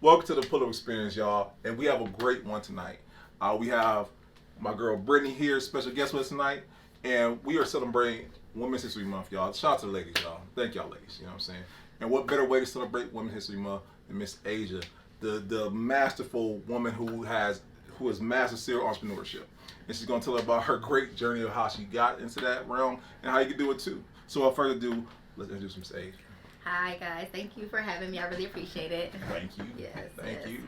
welcome to the Pull-Up Experience, y'all. And we have a great one tonight. We have my girl Brittany here, special guest with us tonight. And we are celebrating Women's History Month, y'all. Shout out to the ladies, y'all. Thank y'all, ladies. You know what I'm saying? And what better way to celebrate Women's History Month than Miss Aisha, the masterful woman who has mastered serial entrepreneurship. And she's going to tell us about her great journey of how she got into that realm and how you can do it too. So without further ado, let's introduce Miss Aisha. Hi guys, thank you for having me. I really appreciate it. Thank you. Yes. Thank you.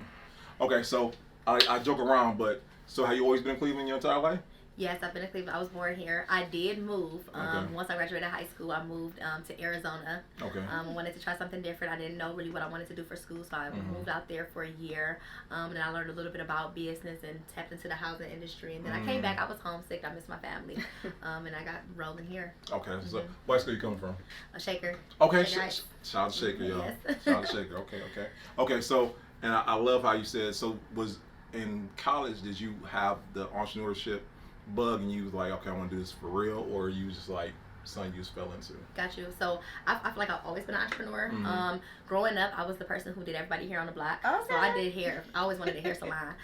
Okay, so I joke around, but so have you always been in Cleveland your entire life? Yes, I've been in Cleveland. I was born here. I did move. Okay. Once I graduated high school, I moved to Arizona. Okay. I wanted to try something different. I didn't know really what I wanted to do for school, so I moved out there for a year. And I learned a little bit about business and tapped into the housing industry. And then I came back. I was homesick. I missed my family. And I got rolling here. Okay. So what school you coming from? A Shaker. Okay. Shaker Shout out to Shaker, y'all. Yes. Shout out to Shaker. Okay. So, and I love how you said, so was in college, did you have the entrepreneurship bug and you was like, okay, I want to do this for real, or you was just like something you just fell into? Got you. So I feel like I've always been an entrepreneur. Growing up, I was the person who did everybody hair on the block. Okay. So I did hair. I always wanted a hair salon.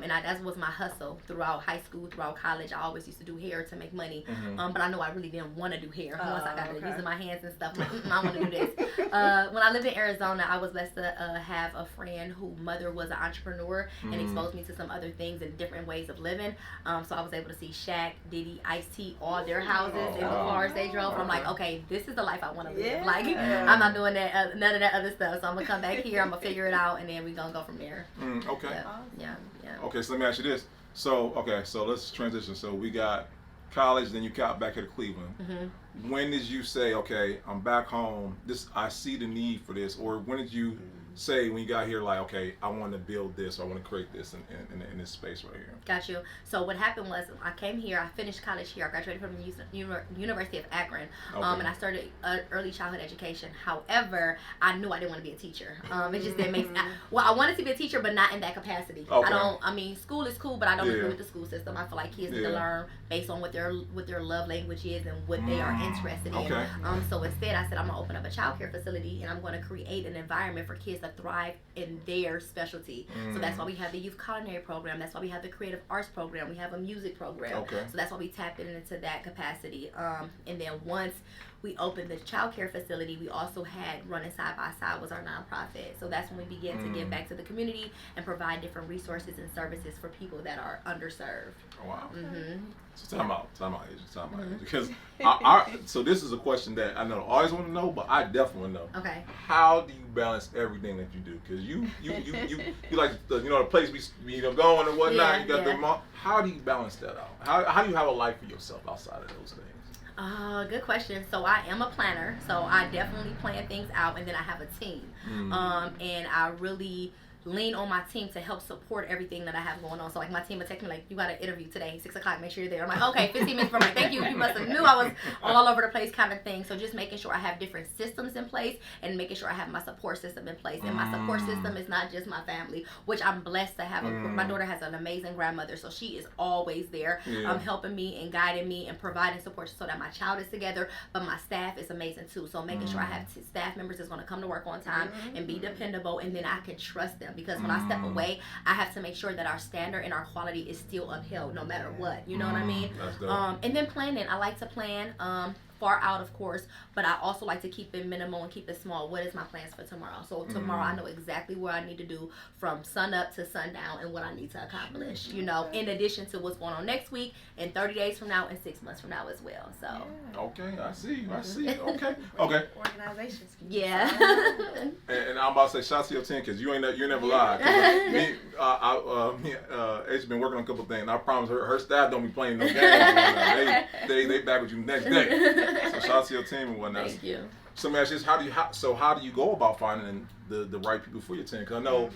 And that was my hustle throughout high school, throughout college. I always used to do hair to make money. But I know I really didn't want to do hair once I got to using my hands and stuff. Like, I want to do this. When I lived in Arizona, I was blessed to have a friend whose mother was an entrepreneur and exposed me to some other things and different ways of living. So I was able to see Shaq, Diddy, Ice-T, all their houses and the cars they drove. And I'm like, okay, this is the life I want to live. Yeah. Like, I'm not doing that, none of that other stuff. So I'm gonna come back here. I'm gonna figure it out, and then we're gonna go from there. Okay. Yeah. Okay, so let me ask you this. So let's transition. So we got college, then you got back here to Cleveland. When did you say, okay, I'm back home, I see the need for this, or when did you say when you got here, like, okay, I want to build this, or I want to create this in this space right here? Got you. So what happened was I came here, I finished college here, I graduated from the University of Akron, and I started early childhood education. However, I knew I didn't want to be a teacher. It just didn't make sense. Well, I wanted to be a teacher, but not in that capacity. School is cool, but I don't agree with the school system. I feel like kids need to learn based on what their love language is and what they are interested in. So instead, I said I'm gonna open up a child care facility, and I'm gonna create an environment for kids to thrive in their specialty. So that's why we have the youth culinary program. That's why we have the creative arts program. We have a music program. So that's why we tapped into that capacity. And then once we opened the child care facility, we also had Running Side by Side was our nonprofit. So that's when we began to give back to the community and provide different resources and services for people that are underserved. Oh, wow. So time out, Asia. Because so this is a question that I know I always want to know, but I definitely want to know. Okay. How do you balance everything that you do? Because you like the place we going and whatnot. You got the mall. How do you balance that out? How do you have a life for yourself outside of those things? Good question. So I am a planner, so I definitely plan things out, and then I have a team. And I really lean on my team to help support everything that I have going on. So like my team will text me like, you got an interview today, 6 o'clock, make sure you're there. I'm like, okay, 15 minutes from like, thank you. You must have knew I was all over the place kind of thing. So just making sure I have different systems in place and making sure I have my support system in place. And my support system is not just my family, which I'm blessed to have. My daughter has an amazing grandmother, so she is always there helping me and guiding me and providing support so that my child is together, but my staff is amazing too. So making sure I have staff members that's going to come to work on time and be dependable, and then I can trust them. Because when I step away, I have to make sure that our standard and our quality is still upheld no matter what. You know what I mean? And then planning. I like to plan. Far out, of course, but I also like to keep it minimal and keep it small. What is my plans for tomorrow? So tomorrow I know exactly what I need to do from sun up to sundown and what I need to accomplish, in addition to what's going on next week and 30 days from now and 6 months from now as well. So okay, I see. Okay. Organization. Yeah. and I'm about to say, shout out to your team, because you never lied. Aisha's been working on a couple of things, and I promise her staff don't be playing no games. They back with you next day. So shout out to your team and whatnot. Thank you. So man, just how do you go about finding the right people for your team? Because I know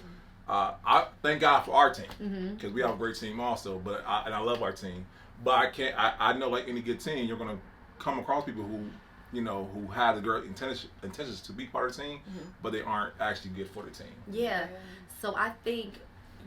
I thank God for our team, because we have a great team also. But I love our team. But I know, like any good team, you're gonna come across people who have the great intentions to be part of the team, but they aren't actually good for the team. Yeah. So I think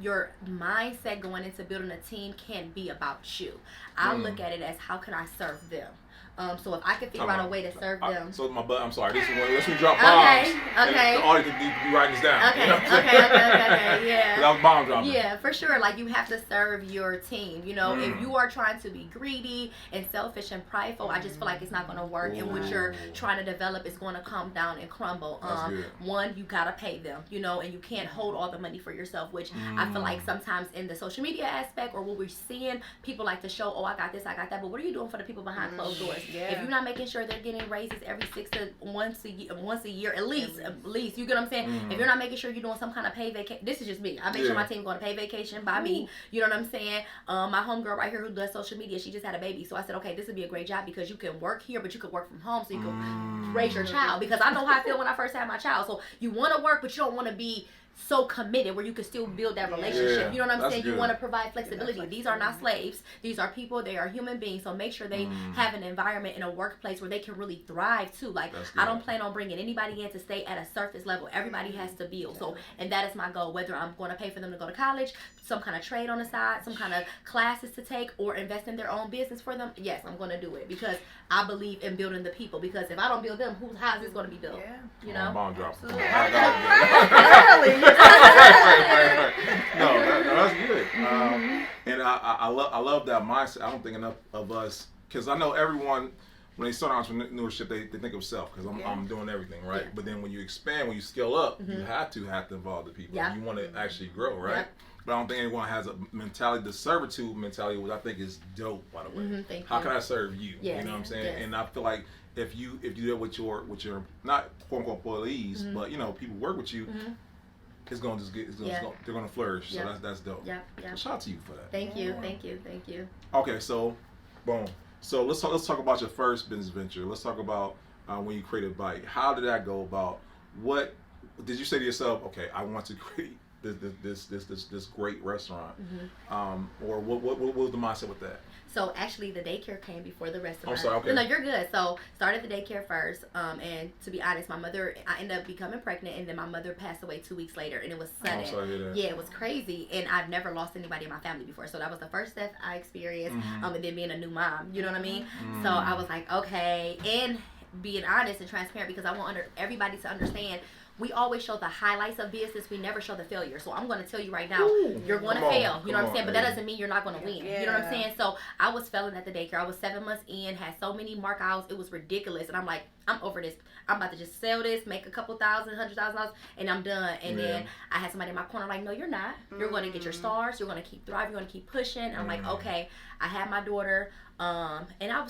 your mindset going into building a team can't be about you. I look at it as, how can I serve them? So if I could figure out a way to serve them. I'm sorry. This one drop bombs. Okay. The audience be writing this down. Okay. You know what I'm saying? Okay. Yeah. That was bomb dropping. Yeah, for sure. Like, you have to serve your team. You know, if you are trying to be greedy and selfish and prideful, I just feel like it's not going to work. And what you're trying to develop is going to come down and crumble. One, you gotta pay them. You know, and you can't hold all the money for yourself. Which I feel like sometimes in the social media aspect or what we're seeing, people like to show, oh, I got this, I got that. But what are you doing for the people behind closed doors? Yeah. If you're not making sure they're getting raises every once a year at least, you get what I'm saying? If you're not making sure you're doing some kind of paid vacation, this is just me. I make sure my team going to pay vacation by me. You know what I'm saying? My homegirl right here who does social media, she just had a baby, so I said, okay, this would be a great job because you can work here, but you can work from home, so you can raise your child. Because I know how I feel when I first had my child. So you want to work, but you don't want to be so committed where you can still build that relationship. You know what I'm saying? Good. You want to provide flexibility. These are not slaves. These are people. They are human beings. So make sure they have an environment in a workplace where they can really thrive too. Like, I don't plan on bringing anybody in to stay at a surface level. Everybody has to build. So, and that is my goal. Whether I'm going to pay for them to go to college, some kind of trade on the side, some kind of classes to take, or invest in their own business for them, yes, I'm going to do it because I believe in building the people. Because if I don't build them, how is this going to be built? You know? Bomb drop. Right. No, that's good. And I love that mindset. I don't think enough of us, because I know everyone, when they start entrepreneurship, they think of self, because I'm doing everything, right? But then when you expand, when you scale up, you have to involve the people. You want to actually grow, right? But I don't think anyone has a mentality, the servitude mentality, which I think is dope, by the way. How can I serve you? You know what I'm saying? And I feel like if you do that with your not quote unquote employees, but you know, people work with you, it's gonna they're gonna flourish. So that's dope. So shout out to you for that. Thank you. Okay, so boom. So let's talk about your first business venture. Let's talk about when you created Bite. How did that go about? What did you say to yourself? Okay, I want to create this great restaurant. Or what was the mindset with that? So actually, the daycare came before the restaurant. I'm sorry. Okay. No, you're good. So started the daycare first, and to be honest, I ended up becoming pregnant, and then my mother passed away 2 weeks later, and it was sudden. I'm sorry to hear that. Yeah, it was crazy, and I've never lost anybody in my family before, so that was the first death I experienced. And then being a new mom, you know what I mean? So I was like, okay, and being honest and transparent, because I want everybody to understand. We always show the highlights of business. We never show the failure. So I'm going to tell you right now, you're going to fail. You know what I'm saying? But that doesn't mean you're not going to win. You know what I'm saying? So I was failing at the daycare. I was 7 months in, had so many markouts. It was ridiculous. And I'm like, I'm over this. I'm about to just sell this, make a couple $100,000, and I'm done. And then I had somebody in my corner like, no, you're not. You're going to get your stars. You're going to keep thriving. You're going to keep pushing. And I'm like, okay. I had my daughter. And I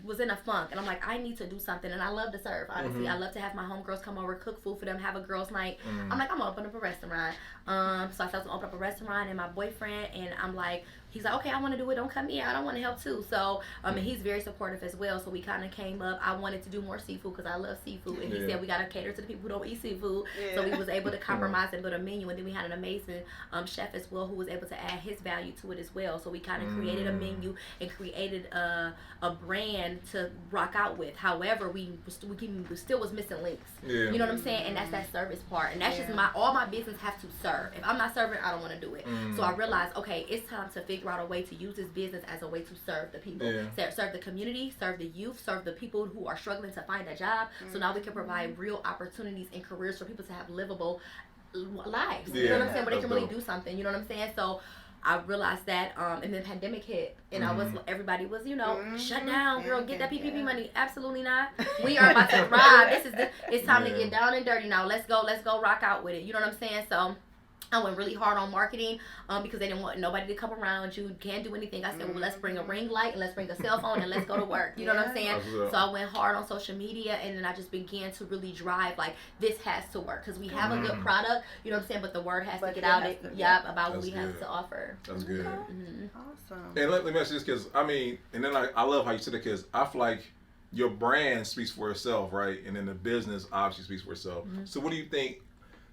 was in a funk, and I'm like, I need to do something, and I love to serve, honestly. I love to have my homegirls come over, cook food for them, have a girls' night. I'm like, I'm gonna open up a restaurant. So I said I was gonna open up a restaurant, and my boyfriend, and I'm like, he's like, okay, I want to do it, don't cut me out, I want to help too. So and he's very supportive as well, so we kind of came up. I wanted to do more seafood because I love seafood, and he said we gotta cater to the people who don't eat seafood. So we was able to compromise and build a menu, and then we had an amazing chef as well who was able to add his value to it as well. So we kind of created a menu and created a brand to rock out with. However, we still was missing links. You know what I'm saying? And that's that service part, and that's just all my business have to serve. If I'm not serving, I don't want to do it. So I realized, okay, it's time to figure out a way to use this business as a way to serve the people, serve the community, serve the youth, serve the people who are struggling to find a job. So now we can provide real opportunities and careers for people to have livable lives. You know what I'm saying? Where they can really do something. You know what I'm saying? So I realized that, and then pandemic hit, and everybody was, shut down, girl, get that PPP money. Absolutely not. We are about to thrive. It's time to get down and dirty now. Let's go rock out with it. You know what I'm saying? So I went really hard on marketing because they didn't want nobody to come around you. Can't do anything. I said, well, let's bring a ring light and let's bring a cell phone and let's go to work. You know what I'm saying? So I went hard on social media, and then I just began to really drive, like, this has to work because we have a good product, you know what I'm saying? But the word has to get out about what we have to offer. That's good. Awesome. And let me ask you this, because, and then I love how you said it, because I feel like your brand speaks for itself, right? And then the business obviously speaks for itself. So what do you think?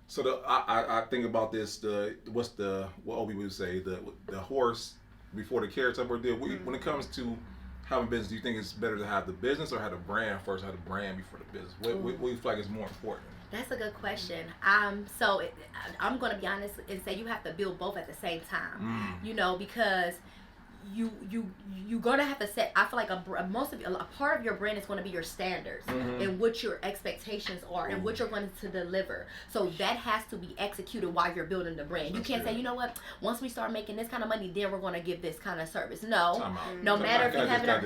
So I think about this. What Obi would say, the horse before the carrot type of deal. When it comes to having business, do you think it's better to have the business or have the brand first? Have the brand before the business? What do you feel like is more important? That's a good question. So I'm going to be honest and say you have to build both at the same time. Because you're gonna have to set. I feel like a part of your brand is going to be your standards and what your expectations are and what you're going to deliver. So that has to be executed while you're building the brand. You can't say, you know what, once we start making this kind of money, then we're going to give this kind of service. No, no matter if you have it or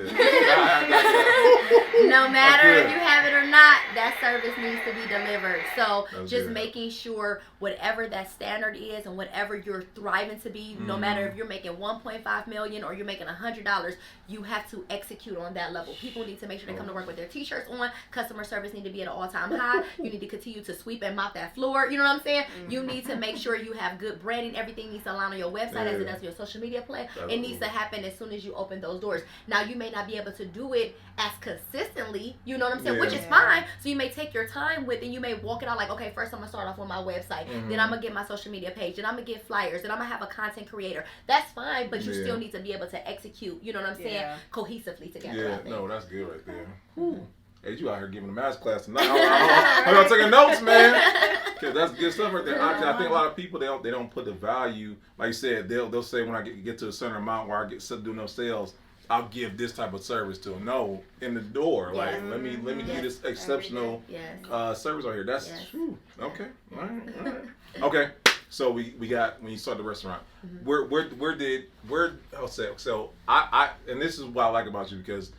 no matter if you have it or not, that service needs to be delivered. So just making sure whatever that standard is and whatever you're thriving to be, no matter if you're making 1.5 million or you're making $100, you have to execute on that level. People need to make sure they come to work with their t-shirts on. Customer service need to be at an all-time high. You need to continue to sweep and mop that floor. You know what I'm saying? You need to make sure you have good branding. Everything needs to align on your website as it does your social media play. It needs to happen as soon as you open those doors. Now, you may not be able to do it as consistently, you know what I'm saying, which is fine. So you may take your time with and you may walk it out like, okay, first I'm gonna start off with my website, then I'm gonna get my social media page, then I'm gonna get flyers, then I'm gonna have a content creator. That's fine, but you still need to be able to execute, you know what I'm saying, cohesively together. Yeah, no, that's good right there. Hey, you out here giving a math class tonight. I'm taking notes, man. Cause that's good stuff right there. I think a lot of people they don't put the value, like you said, they'll say when I get to a certain amount where I get to do no sales, I'll give this type of service to them. No, in the door, like let me give you this exceptional service right here. That's okay. All right. Okay. So we got when you start the restaurant. So I and this is what I like about you because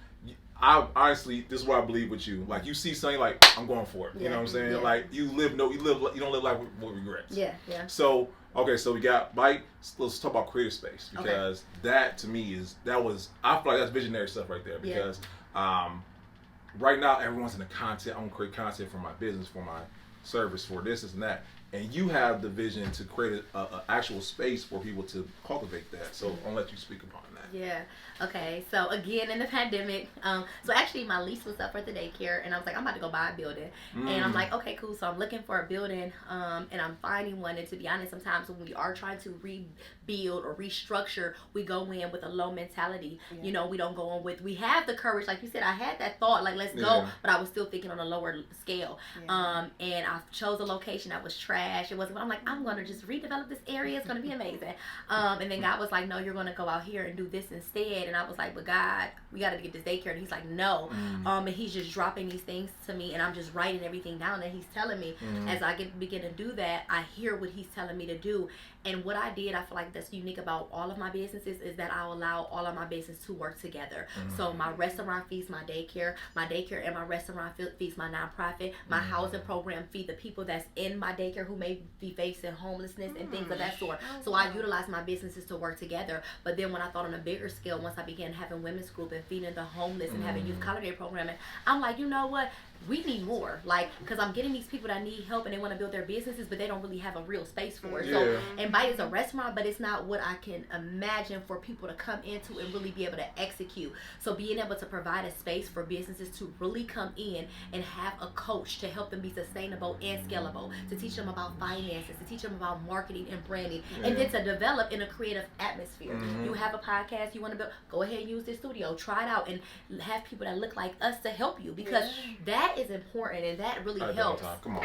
I honestly this is what I believe with you. Like you see something like I'm going for it. You know what I'm saying? Like you don't live life with regrets. Yeah. So okay, so we got Mike. Let's talk about creative space because that to me I feel like that's visionary stuff right there because right now everyone's in the content. I want to create content for my business, for my service, for this and that. And you have the vision to create an actual space for people to cultivate that. So I'll let you speak upon that. Yeah. Okay. So again, in the pandemic, so actually my lease was up for the daycare, and I was like, I'm about to go buy a building, and I'm like, okay, cool. So I'm looking for a building, and I'm finding one. And to be honest, sometimes when we are trying to rebuild or restructure, we go in with a low mentality. You know, we don't go in with. We have the courage, like you said. I had that thought, like let's go, but I was still thinking on a lower scale. And I chose a location that was trash. It wasn't. But I'm like, I'm gonna just redevelop this area. It's gonna be amazing. And then God was like, no, you're gonna go out here and do this instead. And I was like, but God, we got to get this daycare. And he's like, no. And he's just dropping these things to me, and I'm just writing everything down that he's telling me. As I begin to do that, I hear what he's telling me to do. And what I did, I feel like that's unique about all of my businesses is that I allow all of my business to work together. So my restaurant feeds my daycare and my restaurant feeds my nonprofit. My housing program feed the people that's in my daycare who may be facing homelessness and things of that sort. So I utilize my businesses to work together. But then when I thought on a bigger scale, once I began having women's group and feeding the homeless and having youth college programming, I'm like, you know what? We need more, like, because I'm getting these people that need help and they want to build their businesses, but they don't really have a real space for it. So, and Bite is a restaurant, but it's not what I can imagine for people to come into and really be able to execute. So being able to provide a space for businesses to really come in and have a coach to help them be sustainable and scalable, to teach them about finances, to teach them about marketing and branding, and then to develop in a creative atmosphere. You have a podcast you want to build, go ahead and use this studio, try it out, and have people that look like us to help you, because that is important and that really helps. Come on.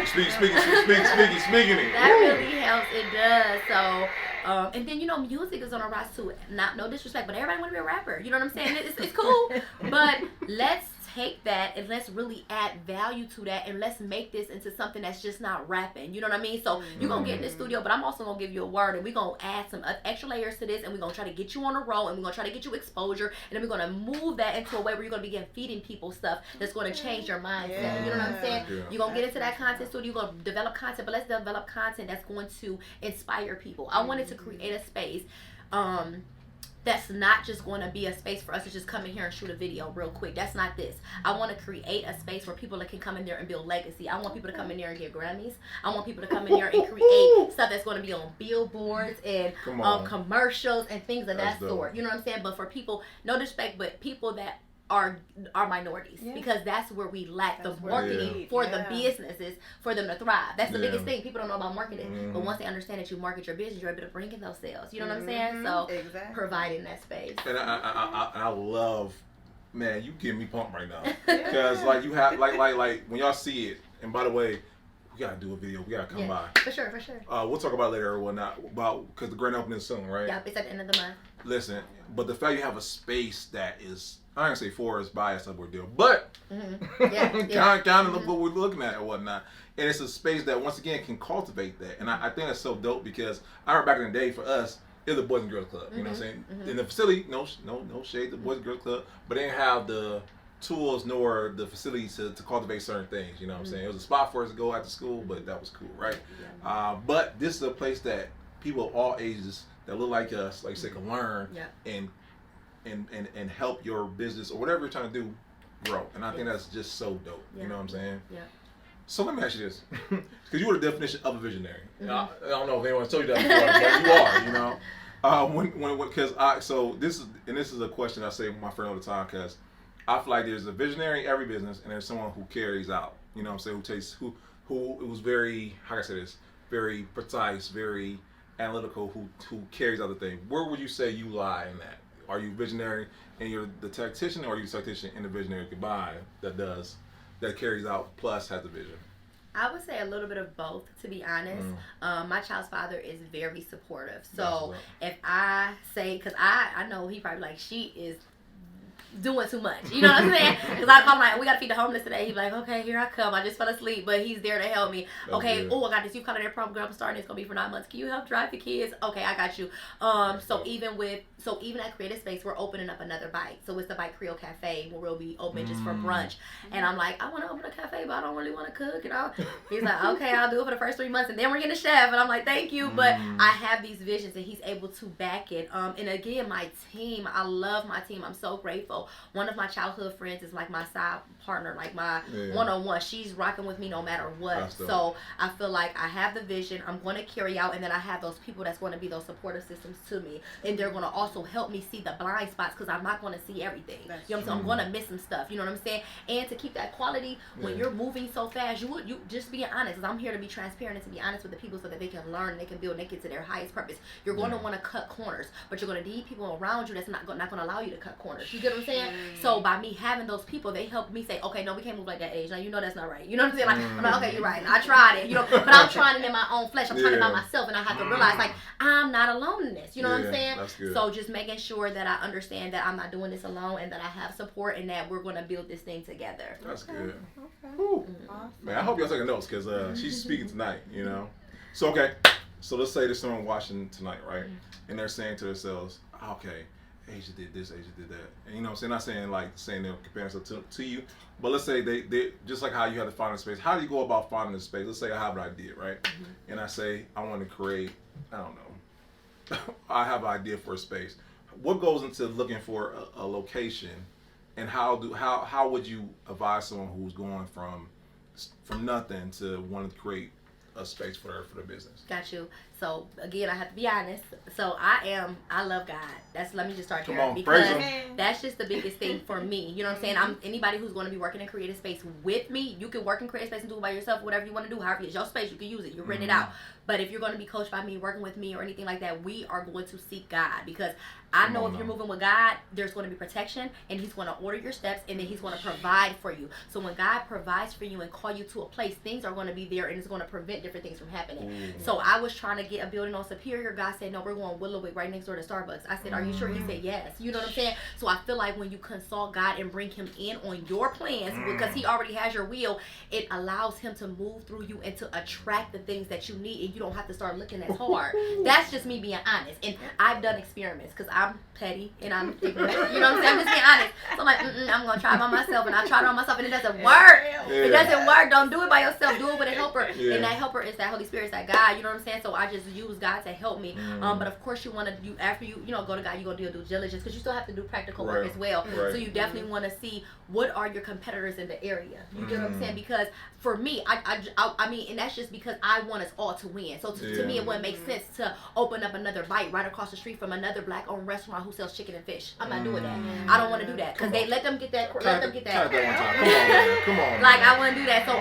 Speaking it. That really helps. It does. So, and then music is on a rise too. No disrespect, but everybody want to be a rapper. You know what I'm saying? It's cool, but let's take that and let's really add value to that, and let's make this into something that's just not rapping. You know what I mean? So you're gonna get in the studio, but I'm also gonna give you a word, and we're gonna add some extra layers to this, and we're gonna try to get you on a roll, and we're gonna try to get you exposure, and then we're gonna move that into a way where you're gonna begin feeding people stuff that's gonna change your mindset. You know what I'm saying? You're gonna get into that content studio, you're gonna develop content, but let's develop content that's going to inspire people. I wanted to create a space that's not just going to be a space for us to just come in here and shoot a video real quick. That's not this. I want to create a space where people can come in there and build legacy. I want people to come in there and get Grammys. I want people to come in there and create stuff that's going to be on billboards and commercials and things of that sort. You know what I'm saying? But for people, no disrespect, but people that are minorities, because that's where we lack the marketing for the businesses for them to thrive. That's the biggest thing. People don't know about marketing, but once they understand that you market your business, you're able to bring in those sales. You know what I'm saying? So providing that space. And I love, man, you give me pumped right now, because like you have like when y'all see it. And by the way, we gotta do a video. We gotta come by. For sure. We'll talk about it later or whatnot because the grand opening is soon, right? Yeah, it's at the end of the month. Listen, but the fact you have a space that is, I don't say for us by us type of deal, but kind of what we're looking at and whatnot. And it's a space that once again can cultivate that. And I think that's so dope because I remember back in the day for us, it was a Boys and Girls Club. You know what I'm saying? In the facility, no shade, the Boys and Girls Club, but they didn't have the tools nor the facilities to cultivate certain things. You know what I'm saying? It was a spot for us to go after school, but that was cool, right? But this is a place that people of all ages that look like us, like you said, can learn and help your business or whatever you're trying to do grow. And I think that's just so dope. You know what I'm saying? Yeah. So let me ask you this, because you were the definition of a visionary. I don't know if anyone's told you that before, but you are. You know, so this is a question I say with my friend all the time, because I feel like there's a visionary in every business, and there's someone who carries out. You know what I'm saying? Who was very, how can I say this, very precise, very analytical, who carries out the thing. Where would you say you lie in that? Are you visionary and you're the tactician, or are you the tactician and the visionary combined that carries out plus has the vision? I would say a little bit of both, to be honest. My child's father is very supportive. So if I say, because I know he probably like, she is doing too much. You know what I'm saying? Because I call like, we got to feed the homeless today. He's like, okay, here I come. I just fell asleep, but he's there to help me. Okay, I got this youth culinary program starting. It's going to be for 9 months. Can you help drive the kids? Okay, I got you. Even at Creative Space, we're opening up another bite. So it's the Bite Creole Cafe where we'll be open just for brunch. And I'm like, I want to open a cafe, but I don't really want to cook. You know? He's like, okay, I'll do it for the first 3 months, and then we're getting a chef. And I'm like, thank you. But I have these visions, and he's able to back it. And again, my team, I love my team. I'm so grateful. One of my childhood friends is like my side partner, like my one-on-one. She's rocking with me no matter what. So I feel like I have the vision, I'm going to carry out, and then I have those people that's going to be those supportive systems to me, and they're going to also help me see the blind spots, because I'm not going to see everything. You know what I'm saying? I'm going to miss some stuff. You know what I'm saying? And to keep that quality when you're moving so fast, you just being honest, because I'm here to be transparent and to be honest with the people so that they can learn, and they can build, and they get to their highest purpose. You're going to want to cut corners, but you're going to need people around you that's not going to allow you to cut corners. You get what I'm saying? So by me having those people, they help me say, okay, no, we can't move like that age. Now, you know that's not right. You know what I'm saying? Like, I'm like, okay, you're right. I tried it, you know, but I'm trying it in my own flesh. I'm trying it by myself, and I have to realize, like, I'm not alone in this. You know what I'm saying? That's good. So just making sure that I understand that I'm not doing this alone, and that I have support, and that we're going to build this thing together. That's good. Awesome. Man, I hope y'all taking notes, because she's speaking tonight, you know? So, okay. So let's say there's someone watching tonight, right? And they're saying to themselves, okay, Aisha did this, Aisha did that. And you know what I'm saying? Not saying they're comparing stuff to you, but let's say they just like how you have to find a space. How do you go about finding a space? Let's say I have an idea, right? And I say I want to create, I don't know, I have an idea for a space. What goes into looking for a location, and how would you advise someone who's going from nothing to wanting to create a space for their business? Got you. So again, I have to be honest. So I love God. Let me just start there, because that's just the biggest thing for me. You know what I'm saying? Anybody who's going to be working in creative space with me, you can work in creative space and do it by yourself, whatever you want to do. However, it's your space, you can use it. You rent it out. But if you're going to be coached by me, working with me, or anything like that, we are going to seek God, because I know if you're moving with God, there's going to be protection, and He's going to order your steps, and then He's going to provide for you. So when God provides for you and call you to a place, things are going to be there, and it's going to prevent different things from happening. So I was trying to get a building on Superior. God said, no, we're going Willowwick right next door to Starbucks. I said, are you sure? He said, yes. You know what I'm saying? So I feel like when you consult God and bring Him in on your plans, because He already has your will, it allows Him to move through you and to attract the things that you need, and you don't have to start looking as hard. That's just me being honest. And I've done experiments, because I'm petty and I'm ignorant. You know what I'm saying? I'm just being honest. So I'm like, I'm going to try it by myself, and I tried it on myself, and it doesn't work. It doesn't work. Don't do it by yourself. Do it with a helper. And that helper is that Holy Spirit, is that God. You know what I'm saying? So I just use God to help me. But of course, you want to do, after you go to God, you're going to do due diligence, because you still have to do practical work as well. So you definitely want to see what are your competitors in the area. You get what I'm saying? Because for me, I mean, and that's just because I want us all to win. So to me, it wouldn't make sense to open up another bite right across the street from another black-owned restaurant who sells chicken and fish. I'm not doing that. I don't want to do that, because they let them get that. Let them get that. Come on. Like, I wouldn't do that. So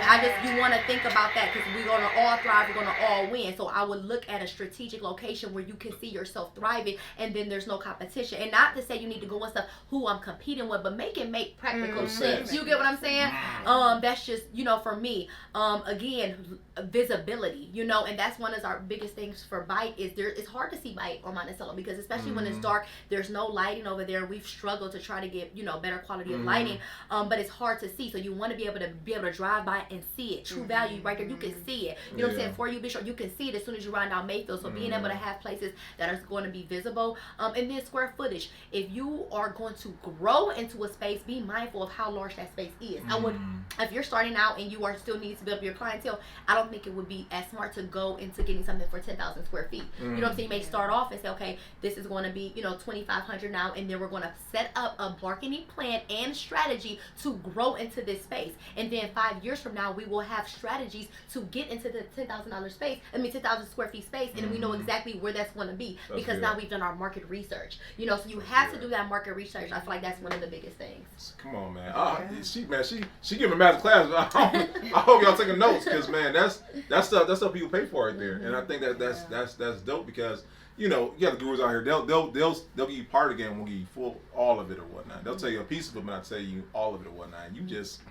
you want to think about that, because we're gonna all thrive. We're gonna all win. So I would look at a strategic location where you can see yourself thriving, and then there's no competition. And not to say you need to go and stuff who I'm competing with, but make it make practical sense. You get what I'm saying? That's just, for me. Again, visibility, you know, and that's one of our biggest things for Bite is it's hard to see Bite on Monticello because especially when it's dark, there's no lighting over there. We've struggled to try to get, you know, better quality of lighting, but it's hard to see. So you want to be able to drive by and see it. True Value right there, you can see it. You know what I'm saying? For you, Bishop, you can see it as soon as you ride down Mayfield. So being able to have places that are going to be visible, and then square footage. If you are going to grow into a space, be mindful of how large that space is. I would, if you're starting out and you are still needing to build up your clientele, I don't think it would be as smart to go into getting something for 10,000 square feet. You know what I'm saying? You may start off and say, okay, this is going to be, you know, 2,500 now, and then we're going to set up a marketing plan and strategy to grow into this space. And then 5 years from now, we will have strategies to get into the $10,000 space. 10,000 square feet space, and we know exactly where that's going to be because now we've done our market research. You know, so you have to do that market research. I feel like that's one of the biggest things. Come on, man. She giving master class. I hope y'all taking notes because, man, that's stuff people pay for right there, and I think that's dope because, you know, you got the gurus out here. They'll give you part of the game, won't give you full all of it or whatnot. They'll tell you a piece of it, but not tell you all of it or whatnot. And you just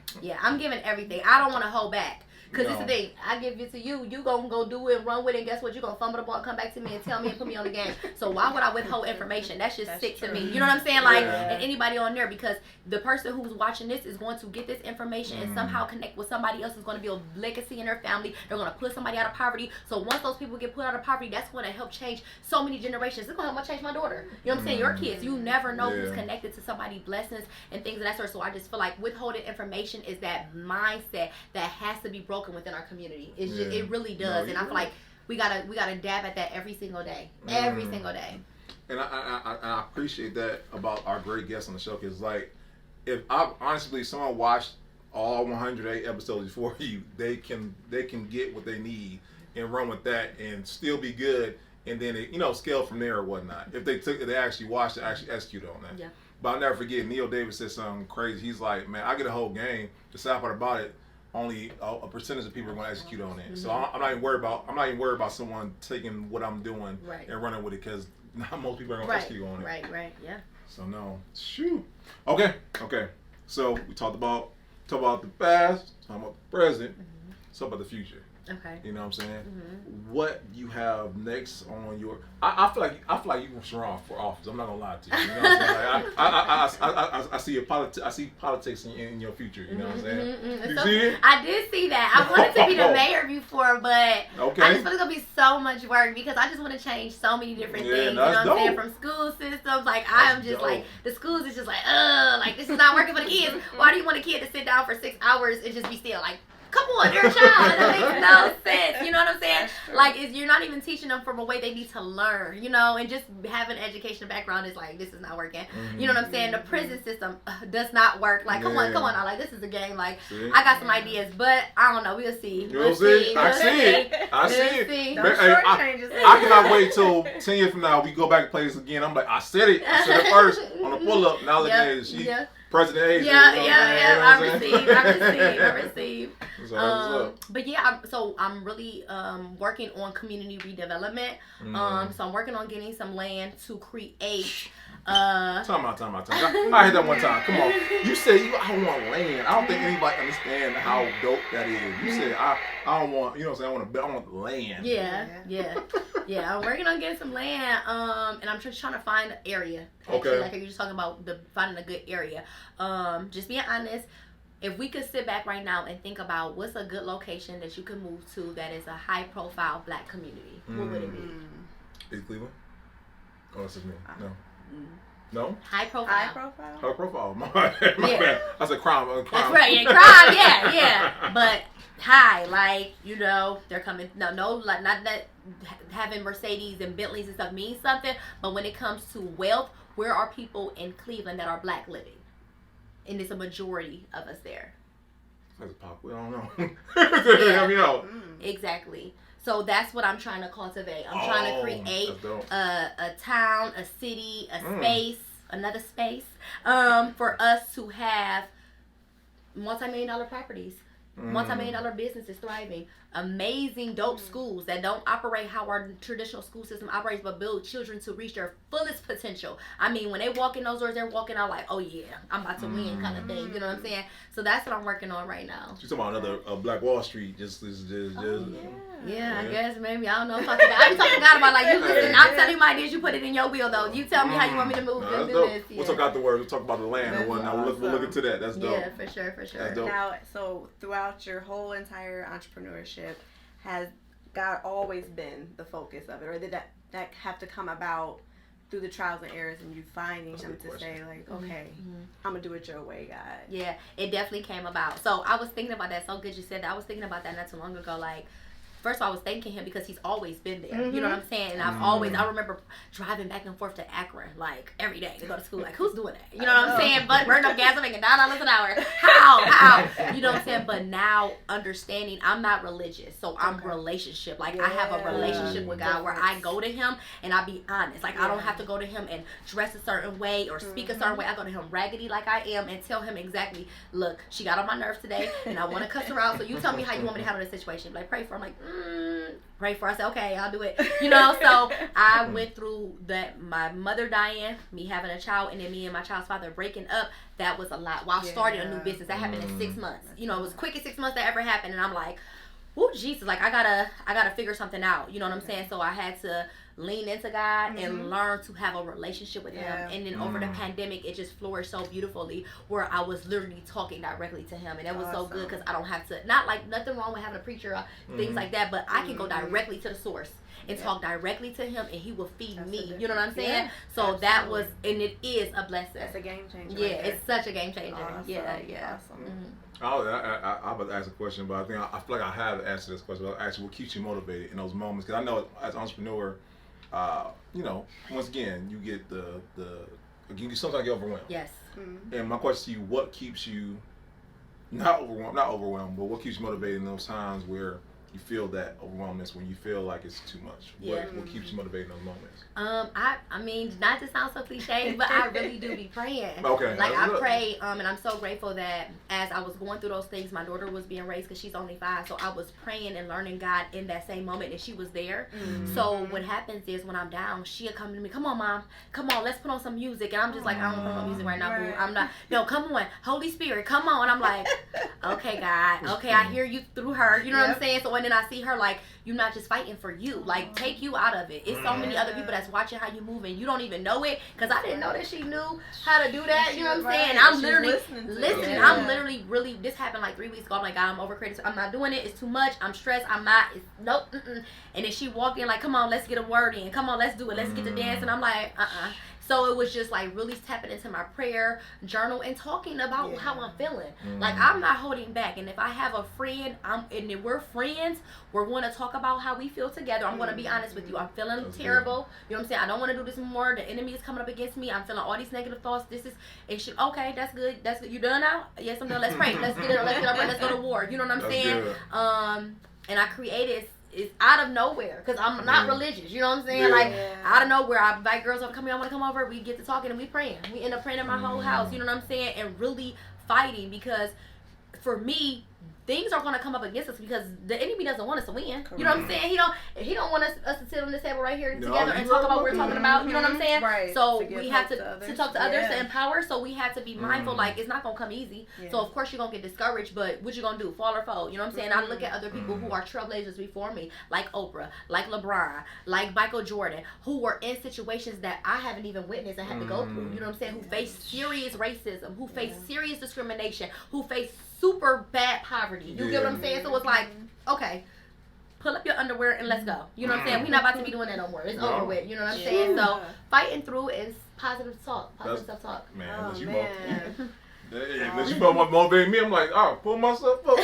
I'm giving everything. I don't want to hold back. Because it's the thing, I give it to you, you gonna go do it and run with it, and guess what? You're gonna fumble the ball and come back to me and tell me and put me on the game. So why would I withhold information? That's sick to me. You know what I'm saying? Like, and anybody on there, because the person who's watching this is going to get this information and somehow connect with somebody else who's going to build legacy in their family. They're going to put somebody out of poverty. So once those people get put out of poverty, that's going to help change so many generations. It's going to help change my daughter. You know what I'm saying? Your kids. You never know who's connected to somebody's blessings and things of that sort. So I just feel like withholding information is that mindset that has to be broken within our community. It's just, it really does. And I feel like we gotta dab at that every single day. Every single day. And I appreciate that about our great guests on the show because, like, if I honestly someone watched all 108 episodes before you, they can get what they need and run with that and still be good, and then it, you know, scale from there or whatnot. If they actually watched it, actually execute on that. Yeah. But I'll never forget Neil Davis said something crazy. He's like, man, I get a whole game. The sad part about it, only a percentage of people are going to execute on it. So I'm not even worried about someone taking what I'm doing and running with it because not most people are going to execute on it. Right, yeah. So no, shoot. Okay. So we talked about the past, talked about the present, talk about the future. Okay. You know what I'm saying? What you have next on your? I feel like you can run for office. I'm not gonna lie to you. You know what I'm saying? I see politics in your future. You know what I'm saying? You see it? I did see that. I wanted to be the mayor before, but I just feel it's gonna be so much work because I just want to change so many different things. You know what I'm saying? From school systems, like I am just like the schools is just like this is not working for the kids. Why do you want a kid to sit down for 6 hours and just be still? Like, come on, they're a child. That makes no sense. You know what I'm saying? Like, you're not even teaching them from a way they need to learn, you know, and just having an educational background is like, this is not working. You know what I'm saying? The prison system does not work. Like, come on. I'm like, this is a game. Like, I got some ideas, but I don't know. We'll see. You'll see. I see it. I cannot wait till 10 years from now. We go back and play this again. I'm like, I said it first on the pull up. Now look at it. She President Aisha. I receive. But yeah, I'm really working on community redevelopment. So I'm working on getting some land to create. Time out. I heard that one time. Come on. You said I want land. I don't think anybody understands how dope that is. You said I don't want. You know what I'm saying? I want land. Yeah. I'm working on getting some land. And I'm just trying to find an area. Actually, like you're just talking about finding a good area. Just being honest. If we could sit back right now and think about what's a good location that you could move to that is a high-profile Black community, what would it be? Is Cleveland? Oh, that's just me. No. No? High profile. My bad. That's a crime. That's right. Yeah, crime. Yeah. But high, like, you know, they're coming. No, like, not that having Mercedes and Bentleys and stuff means something. But when it comes to wealth, where are people in Cleveland that are Black living? And there's a majority of us there. That's pop. We don't know. Help me out. Exactly. So that's what I'm trying to cultivate. I'm trying to create a town, a city, a space, another space, for us to have multi-million-dollar properties. multi-million-dollar businesses thriving, amazing, dope schools that don't operate how our traditional school system operates, but build children to reach their fullest potential. I mean, when they walk in those doors, they're walking out like, oh yeah, I'm about to win kind of thing. You know what I'm saying? So that's what I'm working on right now. She's talking about another Black Wall Street. Yeah, I guess maybe. I don't know if I can. I'm talking to God about like, you listen, I'll tell you my ideas, you put it in your wheel though. You tell me how you want me to move and do this. Yeah. We'll talk out the word. We'll talk about the land and whatnot. We'll look into that. That's dope. Yeah, for sure. That's dope. Now, so throughout your whole entire entrepreneurship, has God always been the focus of it, or did that have to come about through the trials and errors and you finding Him to say like, okay, I'm gonna do it your way, God? Yeah, it definitely came about. So I was thinking about that. So good you said that. I was thinking about that not too long ago. Like, first of all, I was thanking Him because He's always been there. You know what I'm saying? And I remember driving back and forth to Akron like every day to go to school. Like, who's doing that? You know what I'm saying? But burn up gas, I'm making $9 an hour. How? You know what I'm saying? But now understanding, I'm not religious, so I'm relationship. Like, I have a relationship with God where I go to Him and I be honest. Like, I don't have to go to Him and dress a certain way or speak a certain way. I go to Him raggedy like I am and tell Him exactly, look, she got on my nerves today and I want to cuss her out. So you tell me how you want me to handle this situation. Like, pray for her. I'm like, pray for her. I said, okay, I'll do it. You know, so I went through that, my mother dying, me having a child, and then me and my child's father breaking up. That was a lot. While starting a new business, that happened in 6 months. You know, it was the quickest 6 months that ever happened, and I'm like, oh Jesus, like I gotta figure something out. You know what I'm saying? So I had to lean into God and learn to have a relationship with Him. And then over the pandemic, it just flourished so beautifully where I was literally talking directly to Him. And that was so good because I don't have to, not like nothing wrong with having a preacher, things like that, but I can go directly to the source and talk directly to Him and He will feed me. You know what I'm saying? So that was, and it is a blessing. That's a game changer. Yeah, it's such a game changer. Awesome. Yeah. Awesome. I was ask a question, but I think I feel like I have answered this question. But actually, what keeps you motivated in those moments? Because I know as an entrepreneur, you know, once again, you get you sometimes get overwhelmed. Yes. And my question to you: what keeps you not overwhelmed, but what keeps you motivated in those times where you feel that overwhelmness, when you feel like it's too much? What keeps you motivated in those moments? I mean, not to sound so cliche, but I really do be praying. Okay. Like I pray, and I'm so grateful that as I was going through those things, my daughter was being raised because she's only 5, so I was praying and learning God in that same moment, and she was there. So what happens is when I'm down, she'll come to me, come on, Mom, come on, let's put on some music, and I'm just like, I don't want to put on music right now, boo. I'm not. No, come on, Holy Spirit, come on. I'm like, okay, God, okay, I hear you through her. You know what I'm saying? So when then I see her like, you're not just fighting for you. Like, take you out of it. It's so many other people that's watching how you move and you don't even know it. Because I didn't know that she knew how to do that. You know what I'm saying? I'm literally listening. I'm literally really, this happened like 3 weeks ago. I'm like, God, I'm overcreated. I'm not doing it. It's too much. I'm stressed. I'm not. Nope. And then she walked in like, come on, let's get a word in. Come on, let's do it. Let's get to dance. And I'm like, So it was just like really tapping into my prayer journal and talking about how I'm feeling. Like, I'm not holding back. And if I have a friend, and if we're friends, we're going to talk about how we feel together. I'm going to be honest with you. I'm feeling terrible. You know what I'm saying? I don't want to do this more. The enemy is coming up against me. I'm feeling all these negative thoughts. Okay, that's good. That's good. You done now? Yes, I'm done. Let's pray. Let's get it. Let's go to war. You know what I'm saying? Good. And I created. It's out of nowhere because I'm not religious. You know what I'm saying? Like, out of nowhere, I invite girls over, come here, I want to come over. We get to talking and we praying. We end up praying in my whole house. You know what I'm saying? And really fighting because for me, things are going to come up against us because the enemy doesn't want us to win. Correct. You know what I'm saying? He don't want us to sit on this table right here together and talk about what we're talking about. You know what I'm saying? Right. So we have to talk to others to empower. So we have to be mindful. Like, it's not going to come easy. So of course you're going to get discouraged, but what you going to do? Fall or fold? You know what I'm saying? I look at other people who are trailblazers before me, like Oprah, like LeBron, like Michael Jordan, who were in situations that I haven't even witnessed and had to go through. You know what I'm saying? Who faced serious racism, who faced serious discrimination, who faced super bad poverty. You get what I'm saying? So it's like, okay, pull up your underwear and let's go. You know what I'm saying? We're not about to be doing that no more. It's over with. You know what I'm saying? So fighting through is positive talk, positive self-talk. Man, unless you motivate me, I'm like, pull myself up.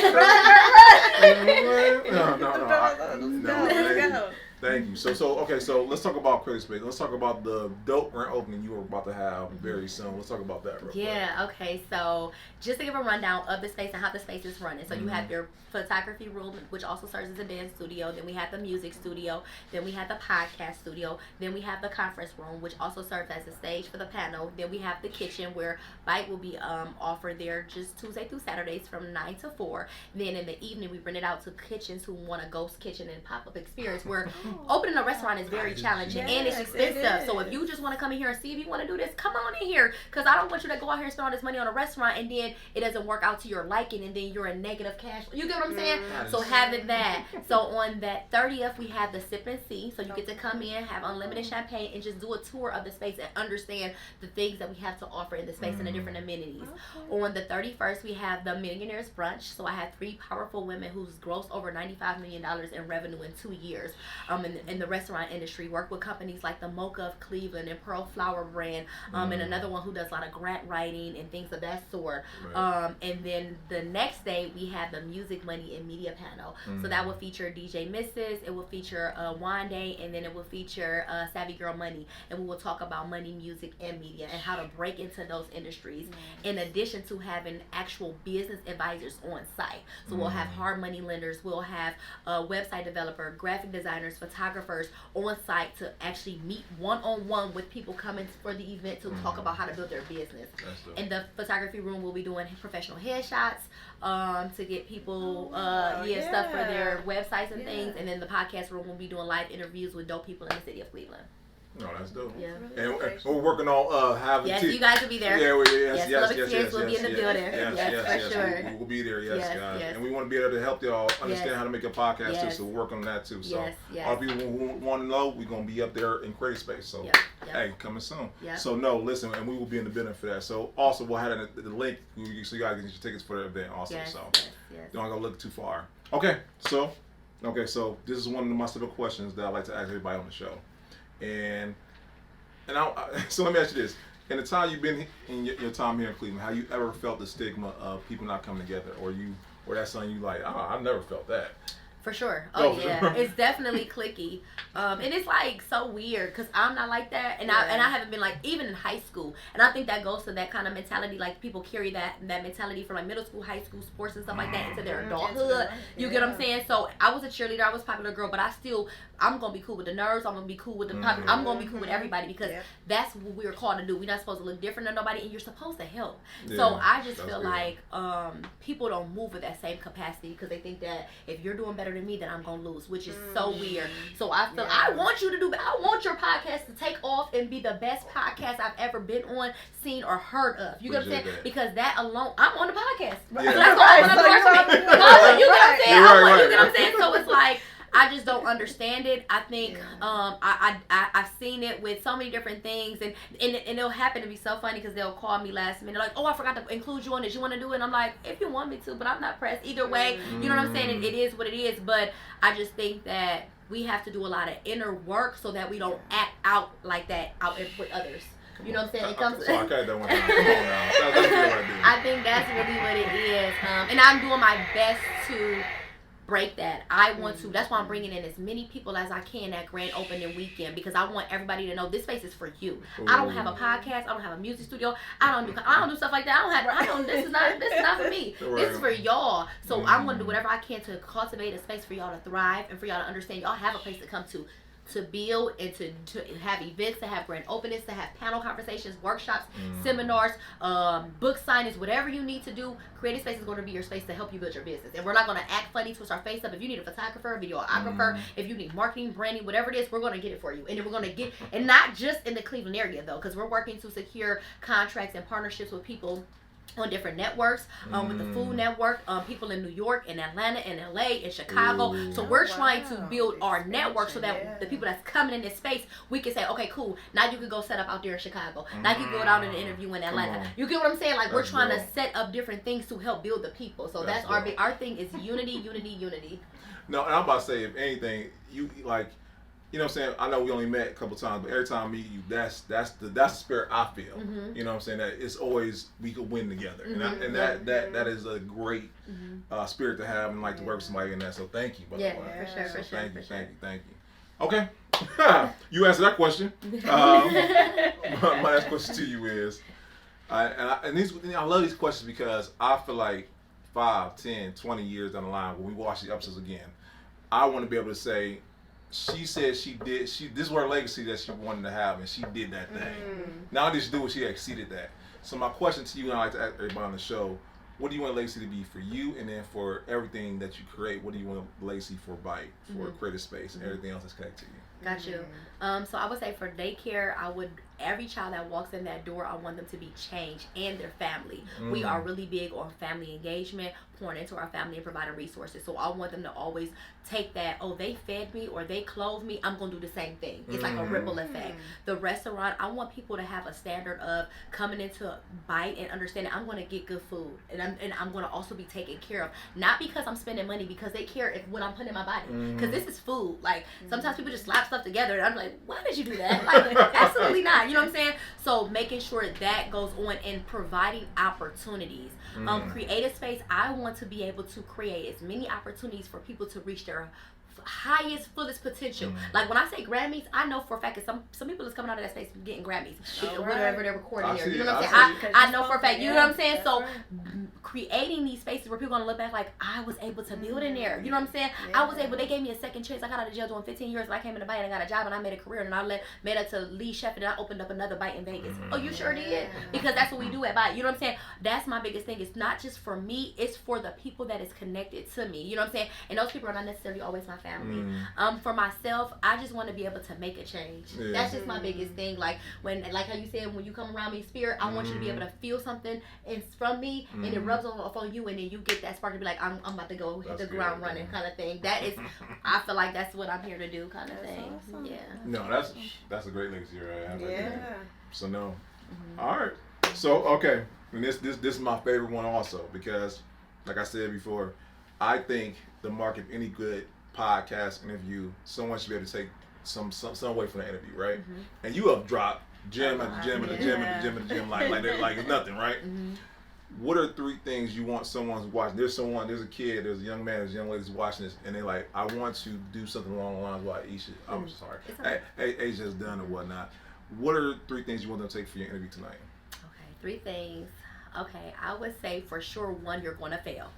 No. Thank you. So okay. So let's talk about Creative Space. Let's talk about the dope grand opening you are about to have very soon. Let's talk about that real quick. Yeah, okay. So just to give a rundown of the space and how the space is running. So you have your photography room, which also serves as a dance studio. Then we have the music studio. Then we have the podcast studio. Then we have the conference room, which also serves as a stage for the panel. Then we have the kitchen where Bite will be offered there just Tuesday through Saturdays from 9 to 4. Then in the evening, we rent it out to kitchens who want a ghost kitchen and pop-up experience where opening a restaurant is very challenging and it's expensive. So if you just want to come in here and see if you want to do this, come on in here, because I don't want you to go out here and spend all this money on a restaurant and then it doesn't work out to your liking and then you're in negative cash. You get what I'm saying? So having that. So on that 30th, we have the Sip and See. So you get to come in, have unlimited champagne, and just do a tour of the space and understand the things that we have to offer in the space and the different amenities. On the 31st, we have the Millionaires Brunch. So I have 3 powerful women who's grossed over $95 million in revenue in 2 years in the restaurant industry, work with companies like the Mocha of Cleveland and Pearl Flower brand, and another one who does a lot of grant writing and things of that sort. And then the next day, we have the Music, Money, and Media panel. So that will feature DJ Mrs., it will feature Wine Day, and then it will feature Savvy Girl Money. And we will talk about money, music, and media and how to break into those industries, in addition to having actual business advisors on site. So we'll have hard money lenders, we'll have website developer, graphic designers, photographers on site to actually meet one-on-one with people coming for the event to talk about how to build their business. In the photography room, we'll be doing professional headshots to get people stuff for their websites and things. And then the podcast room, we'll be doing live interviews with dope people in the city of Cleveland. No, that's dope. Yeah. And we're working on having you guys will be there. Yes, we'll be in the building. Yes, for sure. We'll be there, guys. And we want to be able to help y'all understand how to make a podcast too, so we're working on that too. So all people who want to know, we're going to be up there in Creative Space. So hey, coming soon. So no, listen, and we will be in the building for that. So also we'll have the link so you guys can get your tickets for the event also. Don't go look too far. Okay, so this is one of my simple questions that I like to ask everybody on the show. And so let me ask you this: in the time you've been in your time here in Cleveland, have you ever felt the stigma of people not coming together, or that's something you like? I've never felt that. For sure. Oh yeah, it's definitely cliquey, and it's like so weird because I'm not like that, and I haven't been like even in high school, and I think that goes to that kind of mentality. Like people carry that mentality from like middle school, high school, sports and stuff like that into their adulthood. You get what I'm saying? So I was a cheerleader, I was a popular girl, but I'm gonna be cool with the nerds. I'm gonna be cool with the popular. I'm gonna be cool with everybody because that's what we were called to do. We're not supposed to look different than nobody, and you're supposed to help. So I just feel like people don't move with that same capacity because they think that if you're doing better than me, then I'm gonna lose, which is so weird. So I feel I want you to do. I want your podcast to take off and be the best podcast I've ever been on, seen, or heard of. You get what I'm saying? Because that alone, I'm on the podcast. So that's why I'm on the podcast. You get what I'm saying? You get what I'm saying? So it's like, I just don't understand it. I think I've seen it with so many different things, and it'll happen to be so funny because they'll call me last minute like, oh, I forgot to include you on this. You want to do it? And I'm like, if you want me to, but I'm not pressed either way. You know what I'm saying? It is what it is. But I just think that we have to do a lot of inner work so that we don't act out like that out with others. You know what I'm saying? It comes. So I got that one time. Come on now. I think that's really what it is, and I'm doing my best to break that. I want to. That's why I'm bringing in as many people as I can at grand opening weekend, because I want everybody to know this space is for you. I don't have a podcast. I don't have a music studio. I don't do stuff like that. This is not for me. This is for y'all. So I'm gonna do whatever I can to cultivate a space for y'all to thrive and for y'all to understand y'all have a place to come to build and to have events, to have grand openings, to have panel conversations, workshops, seminars, book signings, whatever you need to do. Creative Space is going to be your space to help you build your business. And we're not going to act funny, twist our face up. If you need a photographer, a videographer, if you need marketing, branding, whatever it is, we're going to get it for you. And then we're going to get, and not just in the Cleveland area though, because we're working to secure contracts and partnerships with people on different networks, with the Food Network, people in New York, in Atlanta, in LA, in Chicago. So we're trying to build our network so that the people that's coming in this space, we can say, okay, cool, now you can go set up out there in Chicago. Now you can go down in an interview in Atlanta. You get what I'm saying? Like, we're trying to set up different things to help build the people. So that's our thing is unity, unity, unity. No, and I'm about to say, if anything, you like, you know what I'm saying? I know we only met a couple times, but every time I meet you, that's the spirit I feel. You know what I'm saying? That it's always we could win together, and that is a great spirit to have, and like to work with somebody in that. So thank you, by the way. For sure. Thank you. Okay. You answered that question. My last question to you is, I love these questions because I feel like 5, 10, 20 years down the line when we watch the episodes again, I want to be able to say, she said this is her legacy that she wanted to have, and she did that thing. Now this do she exceeded that. So my question to you, and I like to ask everybody on the show, what do you want legacy to be for you, and then for everything that you create, what do you want legacy for Bite, for creative space, and everything else that's connected to you? Got you. So I would say for daycare, every child that walks in that door, I want them to be changed and their family. We are really big on family engagement, pouring into our family and providing resources. So I want them to always take that, oh, they fed me or they clothed me, I'm going to do the same thing. It's like a ripple effect. The restaurant, I want people to have a standard of coming into Bite and understanding I'm going to get good food. And I'm going to also be taken care of. Not because I'm spending money, because they care if what I'm putting in my body. Because this is food. Like, sometimes people just slap stuff together and I'm like, why did you do that? Like, absolutely not. You know what I'm saying? So making sure that goes on and providing opportunities. Creative space, I want to be able to create as many opportunities for people to reach their highest, fullest potential. Like when I say Grammys, I know for a fact that some people is coming out of that space getting Grammys, whatever they're recording there. You know what I'm saying? I know for a fact. You know what I'm saying? So creating these spaces where people are gonna look back like I was able to build in there. You know what I'm saying? I was able. They gave me a second chance. I got out of jail doing 15 years, and I came in the Bite and I got a job and I made a career and I made it to lead chef and I opened up another Bite in Vegas. Oh, you sure did? Because that's what we do at Bite. You know what I'm saying? That's my biggest thing. It's not just for me. It's for the people that is connected to me. You know what I'm saying? And those people are not necessarily always my family. For myself, I just want to be able to make a change. That's just my biggest thing. Like how you said, when you come around me, spirit, I want you to be able to feel something from me, and it rubs off on you, and then you get that spark to be like, I'm about to go hit the ground running, kind of thing. That is, I feel like that's what I'm here to do, kind of thing. Awesome. Yeah. No, that's a great legacy, right? Yeah. So no. All right. So okay, and this is my favorite one also because, like I said before, I think the mark of any good podcast interview, someone should be able to take some away from the interview, right? And you have dropped gym at the gym at the gym at the gym at the gym like it's nothing, right? What are 3 things you want someone who's watching? There's a kid, there's a young man, there's a young lady who's watching this, and they're like, I want to do something along the lines of what Aisha, I'm sorry, Aisha's done or whatnot. What are 3 things you want them to take for your interview tonight? Okay, 3 things. Okay, I would say for sure 1, you're going to fail.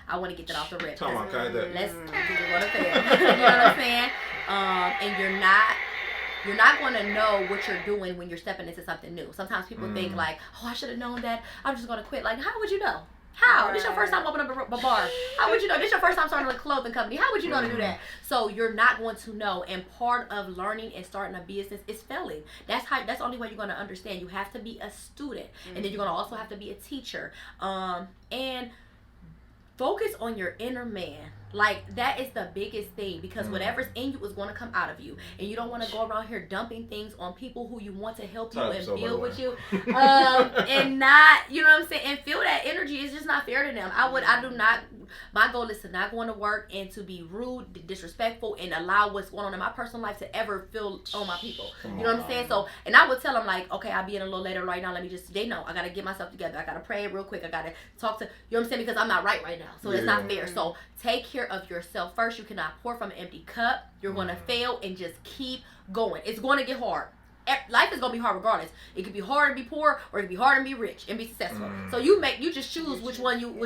I want to get that off the rip. Talk about kind of that. You're going to fail. You know what I'm saying? And you're not going to know what you're doing when you're stepping into something new. Sometimes people think like, oh, I should have known that. I'm just going to quit. Like, how would you know? How? This your first time opening up a bar. How would you know? This your first time starting a clothing company. How would you know to do that? So you're not going to know. And part of learning and starting a business is failing. That's the only way you're going to understand. You have to be a student. And then you're going to also have to be a teacher. And focus on your inner man. Like, that is the biggest thing, because whatever's in you is going to come out of you. And you don't want to go around here dumping things on people who you want to help you and build with you. And not, you know what I'm saying, and feel that energy is just not fair to them. My goal is to not go into work and to be rude, disrespectful, and allow what's going on in my personal life to ever feel on my people. You know what I'm saying? So, and I would tell them like, okay, I'll be in a little later right now. They know I got to get myself together. I got to pray real quick. I got to talk to, you know what I'm saying? Because I'm not right now. So it's not fair. So take care of yourself first. You cannot pour from an empty cup. You're going to fail, and just keep going. It's going to get hard. Life is going to be hard regardless. It could be hard to be poor, or it could be hard to be rich and be successful. So you just choose which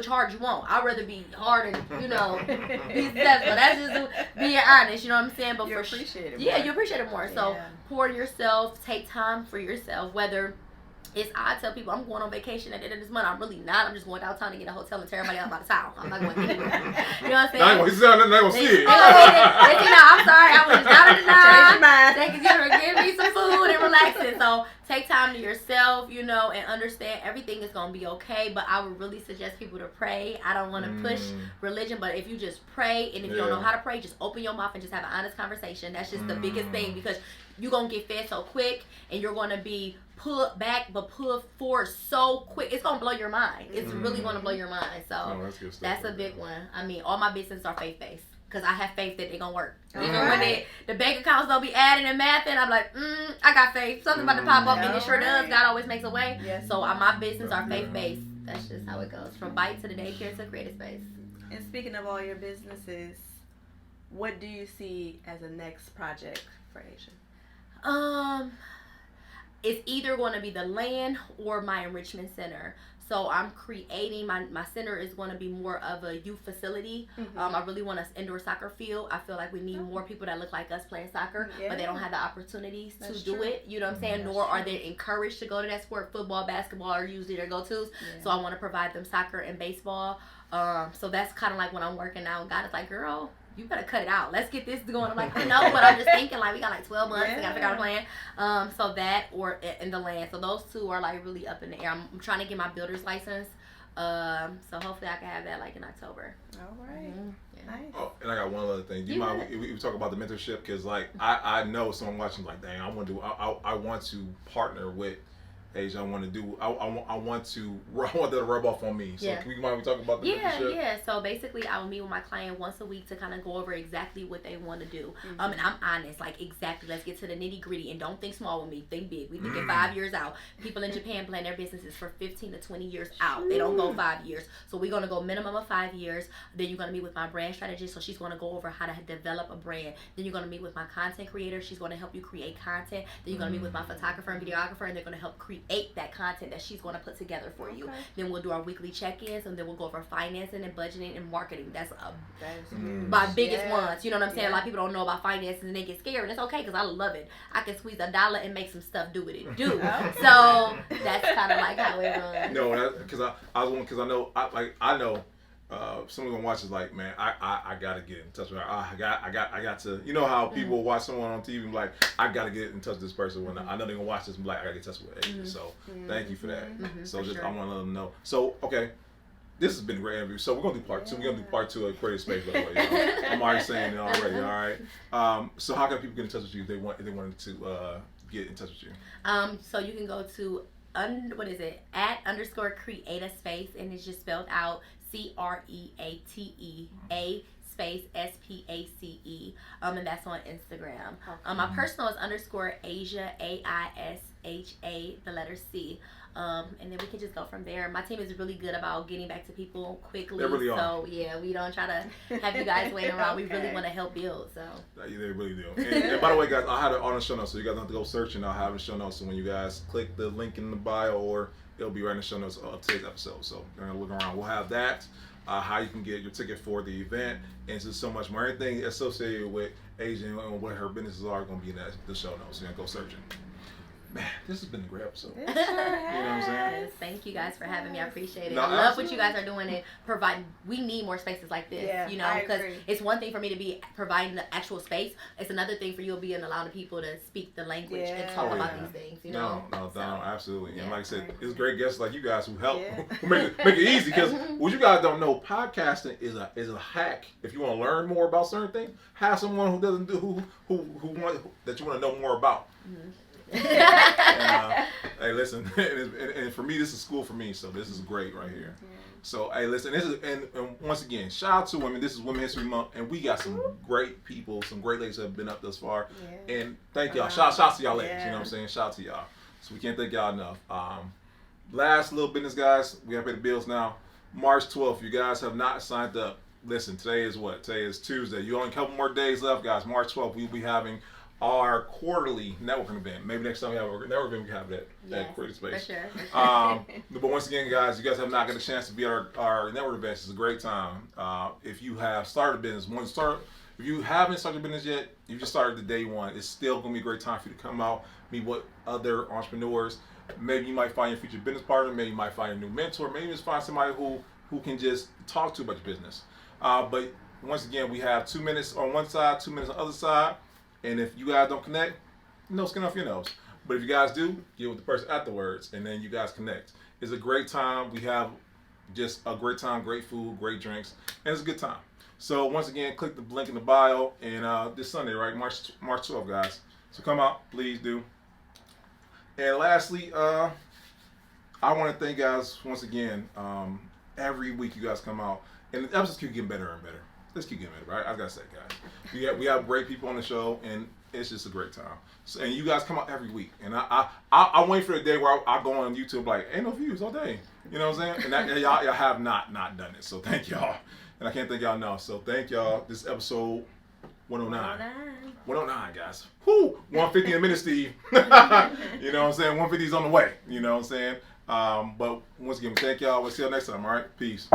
hard you want. I'd rather be hard and, be successful. That's just being honest, you know what I'm saying? But you appreciate it more. Yeah, you appreciate it more. So pour yourself, take time for yourself, whether I tell people I'm going on vacation at the end of this month. I'm really not. I'm just going downtown to get a hotel and tear everybody out by the town. I'm not going anywhere. You know what I'm saying? Not going to see it. I'm sorry. I was down in the line. They can give me some food and relaxing. So take time to yourself, and understand everything is going to be okay. But I would really suggest people to pray. I don't want to push religion, but if you just pray, and if you don't know how to pray, just open your mouth and just have an honest conversation. That's just the biggest thing, because you're going to get fed so quick, and you're going to be pulled back but pulled forward so quick. It's going to blow your mind. It's really going to blow your mind. So that's a big one. I mean, all my businesses are faith-based, because I have faith that they're going to work. Even when the bank accounts don't be adding and mathing, I'm like, I got faith. Something about to pop up, and it sure does. God always makes a way. Yes. So my businesses are faith-based. That's just how it goes. From Bite to the daycare to creative space. And speaking of all your businesses, what do you see as a next project for Aisha? It's either going to be the land or my enrichment center. So I'm creating my center is going to be more of a youth facility. I really want an indoor soccer field. I feel like we need more people that look like us playing soccer, but they don't have the opportunities to do it. You know what I'm saying? Nor are they encouraged to go to that sport. Football, basketball are usually their go-tos. So I want to provide them soccer and baseball. So that's kind of like when I'm working out. God is like, girl, you better cut it out. Let's get this going. I'm like, I know, but I'm just thinking like we got like 12 months. We got to figure out a plan. So that or in the land. So those two are like really up in the air. I'm trying to get my builder's license. So hopefully I can have that like in October. All right. Nice. Oh, and I got one other thing. Do you mind we talk about the mentorship? Because like I know someone watching like, dang, I want to partner with Aisha. I want to that rub off on me. So can you mind we talk about the mentorship? Yeah. So basically, I will meet with my client once a week to kind of go over exactly what they want to do. And I'm honest, like exactly. Let's get to the nitty gritty and don't think small with me. Think big. We think in 5 years out. People in Japan plan their businesses for 15 to 20 years out. They don't go 5 years. So we're gonna go minimum of 5 years. Then you're gonna meet with my brand strategist. So she's gonna go over how to develop a brand. Then you're gonna meet with my content creator. She's gonna help you create content. Then you're gonna meet with my photographer and videographer, and they're gonna help create that content that she's going to put together for you. Then we'll do our weekly check-ins, and then we'll go over financing and budgeting and marketing. That's my biggest ones. You know what I'm saying? A lot of people don't know about finances and they get scared, and it's okay because I love it. I can squeeze $1 and make some stuff do what it do. So that's kind of like how it runs. No, because I know. Someone gonna watch is like, man, I gotta get in touch with her. I got to. You know how people watch someone on TV and be like, I gotta get in touch with this person. When I know they're gonna watch this and be like, I gotta get in touch with Aisha. So thank you for that. So I want to let them know. So okay, this has been a great interview. So we're gonna do part 2. We're gonna do part 2 of Creative Space, by the way. I'm already saying it already. All right. So how can people get in touch with you if they wanted to get in touch with you? So you can go to @_create a space, and it's just spelled out CREATEA space SPACE. And that's on Instagram. My personal is _Aisha AISHA the letter C. And then we can just go from there. My team is really good about getting back to people quickly. They really are. So yeah, we don't try to have you guys waiting around. We really want to help build. So they really do. And by the way, guys, I had it on the show notes, so you guys don't have to go searching. I'll have it in the show notes. So when you guys click the link in the bio, or it'll be right in the show notes of today's episode. So you're gonna look around. We'll have that. How you can get your ticket for the event, and just so much more. Everything associated with Aisha and what her businesses are going to be in the show notes. So you're gonna go searching. Man, this has been a great episode. It sure has. You know what I'm saying? Yes, thank you guys for having me. I appreciate it. No, I love absolutely. what you guys are doing and providing. We need more spaces like this, Yeah, you know, I because agree. it's one thing for me to be providing the actual space. It's another thing for you to be allowing people to speak the language and talk about these things, you know. No, So, absolutely. yeah. And like I said, it's great guests like you guys who help, Yeah. who make it easy. Because what you guys don't know, podcasting is a hack. If you want to learn more about certain things, have someone who doesn't do that you want to know more about. And, hey, listen, and for me, this is school for me, so this is great right here. So, hey, listen, this is and once again, shout out to women. This is Women's History Month, and we got some great people, some great ladies that have been up thus far. And thank y'all. Shout out to y'all ladies. You know what I'm saying? Shout out to y'all. So we can't thank y'all enough. Last little business, guys. We gotta pay the bills now. March 12th. You guys have not signed up. Listen, today is what? Today is Tuesday. You only a couple more days left, guys. March 12th, we'll be having our quarterly networking event. Maybe next time we have a networking event, we can have that creative space. For sure. But once again, guys, you guys have not got a chance to be at our network events. It's a great time. If you have started a business, if you haven't started a business yet, you just started the day one, it's still going to be a great time for you to come out, meet with other entrepreneurs. Maybe you might find your future business partner. Maybe you might find a new mentor. Maybe just find somebody who can just talk to you about your business. But once again, we have 2 minutes on one side, 2 minutes on the other side. And if you guys don't connect, no skin off your nose. But if you guys do, get with the person afterwards, and then you guys connect. It's a great time. We have just a great time, great food, great drinks, and it's a good time. So once again, click the link in the bio, and this Sunday, right, March 12th, guys. So come out, please do. And lastly, I want to thank you guys once again. Every week you guys come out, and the episodes keep getting better and better. Let's keep getting better, right? I gotta say, guys, we have great people on the show, and it's just a great time. So, and you guys come out every week, and I wait for the day where I go on YouTube like, ain't no views all day. You know what I'm saying? And y'all have not done it. So thank y'all, and I can't thank y'all enough. So thank y'all. This episode 109. 109, guys. Whoo! 150 in a minute, Steve. You know what I'm saying? 150 is on the way. You know what I'm saying? But once again, thank y'all. We'll see you next time. All right? Peace.